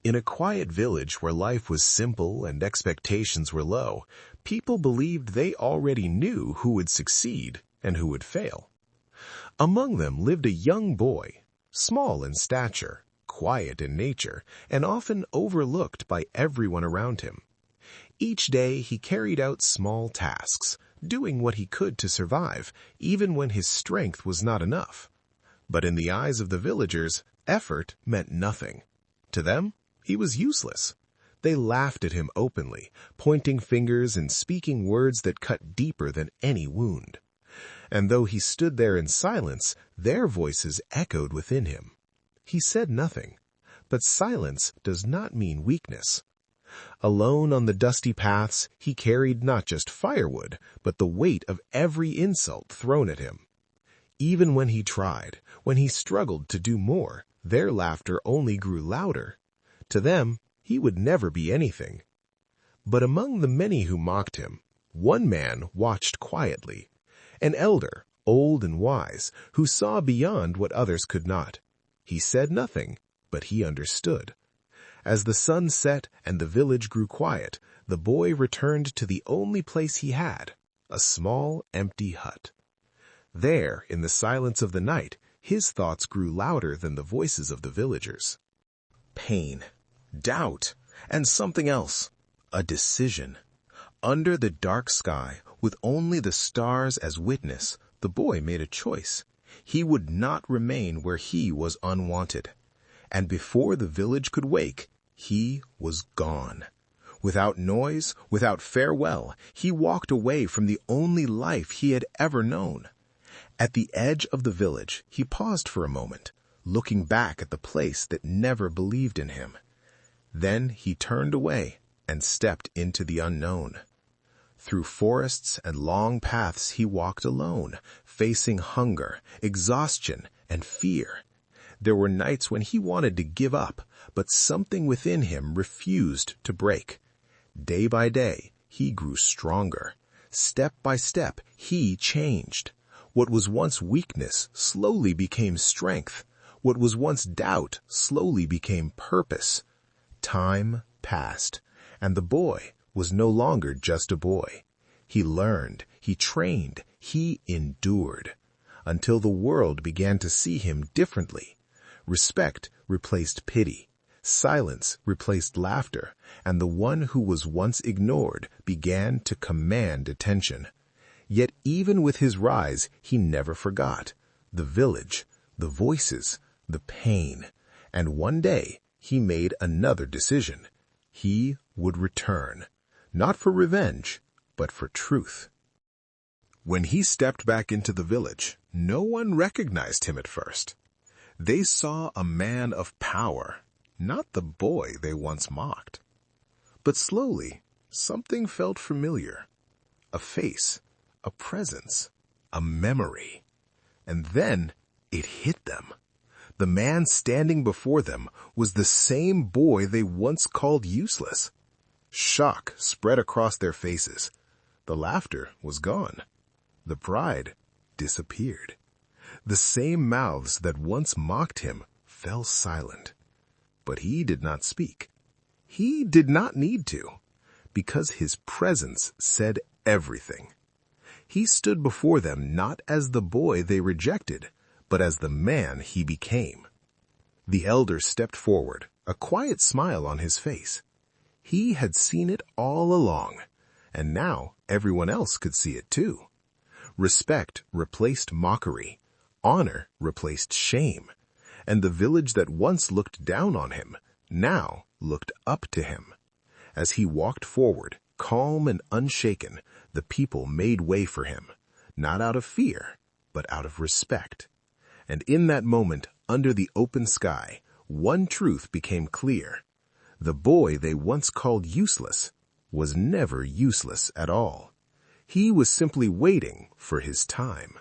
In a quiet village where life was simple and expectations were low, people believed they already knew who would succeed and who would fail. Among them lived a young boy, small in stature, quiet in nature, and often overlooked by everyone around him. Each day he carried out small tasks, doing what he could to survive, even when his strength was not enough. But in the eyes of the villagers, effort meant nothing. To them, he was useless. They laughed at him openly, pointing fingers and speaking words that cut deeper than any wound. And though he stood there in silence, their voices echoed within him. He said nothing, but silence does not mean weakness. Alone on the dusty paths, he carried not just firewood, but the weight of every insult thrown at him. Even when he tried, when he struggled to do more, their laughter only grew louder. To them, he would never be anything. But among the many who mocked him, one man watched quietly, an elder, old and wise, who saw beyond what others could not. He said nothing, but he understood. As the sun set and the village grew quiet, the boy returned to the only place he had, a small, empty hut. There, in the silence of the night, his thoughts grew louder than the voices of the villagers. Pain, doubt, and something else, a decision. Under the dark sky, with only the stars as witness, the boy made a choice. He would not remain where he was unwanted. And before the village could wake, he was gone. Without noise, without farewell, he walked away from the only life he had ever known. At the edge of the village, he paused for a moment, looking back at the place that never believed in him. Then he turned away and stepped into the unknown. Through forests and long paths he walked alone, facing hunger, exhaustion, and fear. There were nights when he wanted to give up, but something within him refused to break. Day by day, he grew stronger. Step by step, he changed. What was once weakness slowly became strength. What was once doubt slowly became purpose. Time passed, and the boy was no longer just a boy. He learned, he trained, he endured, until the world began to see him differently. Respect replaced pity, silence replaced laughter, and the one who was once ignored began to command attention. Yet even with his rise, he never forgot the village, the voices, the pain, and one day he made another decision. He would return, not for revenge, but for truth. When he stepped back into the village, no one recognized him at first. They saw a man of power, not the boy they once mocked. But slowly, something felt familiar. A face, a presence, a memory. And then it hit them. The man standing before them was the same boy they once called useless. Shock spread across their faces. The laughter was gone. The pride disappeared. The same mouths that once mocked him fell silent. But he did not speak. He did not need to, because his presence said everything. He stood before them not as the boy they rejected, but as the man he became. The elder stepped forward, a quiet smile on his face. He had seen it all along, and now everyone else could see it too. Respect replaced mockery, honor replaced shame, and the village that once looked down on him now looked up to him. As he walked forward, calm and unshaken, the people made way for him, not out of fear, but out of respect. And in that moment, under the open sky, one truth became clear. The boy they once called useless was never useless at all. He was simply waiting for his time.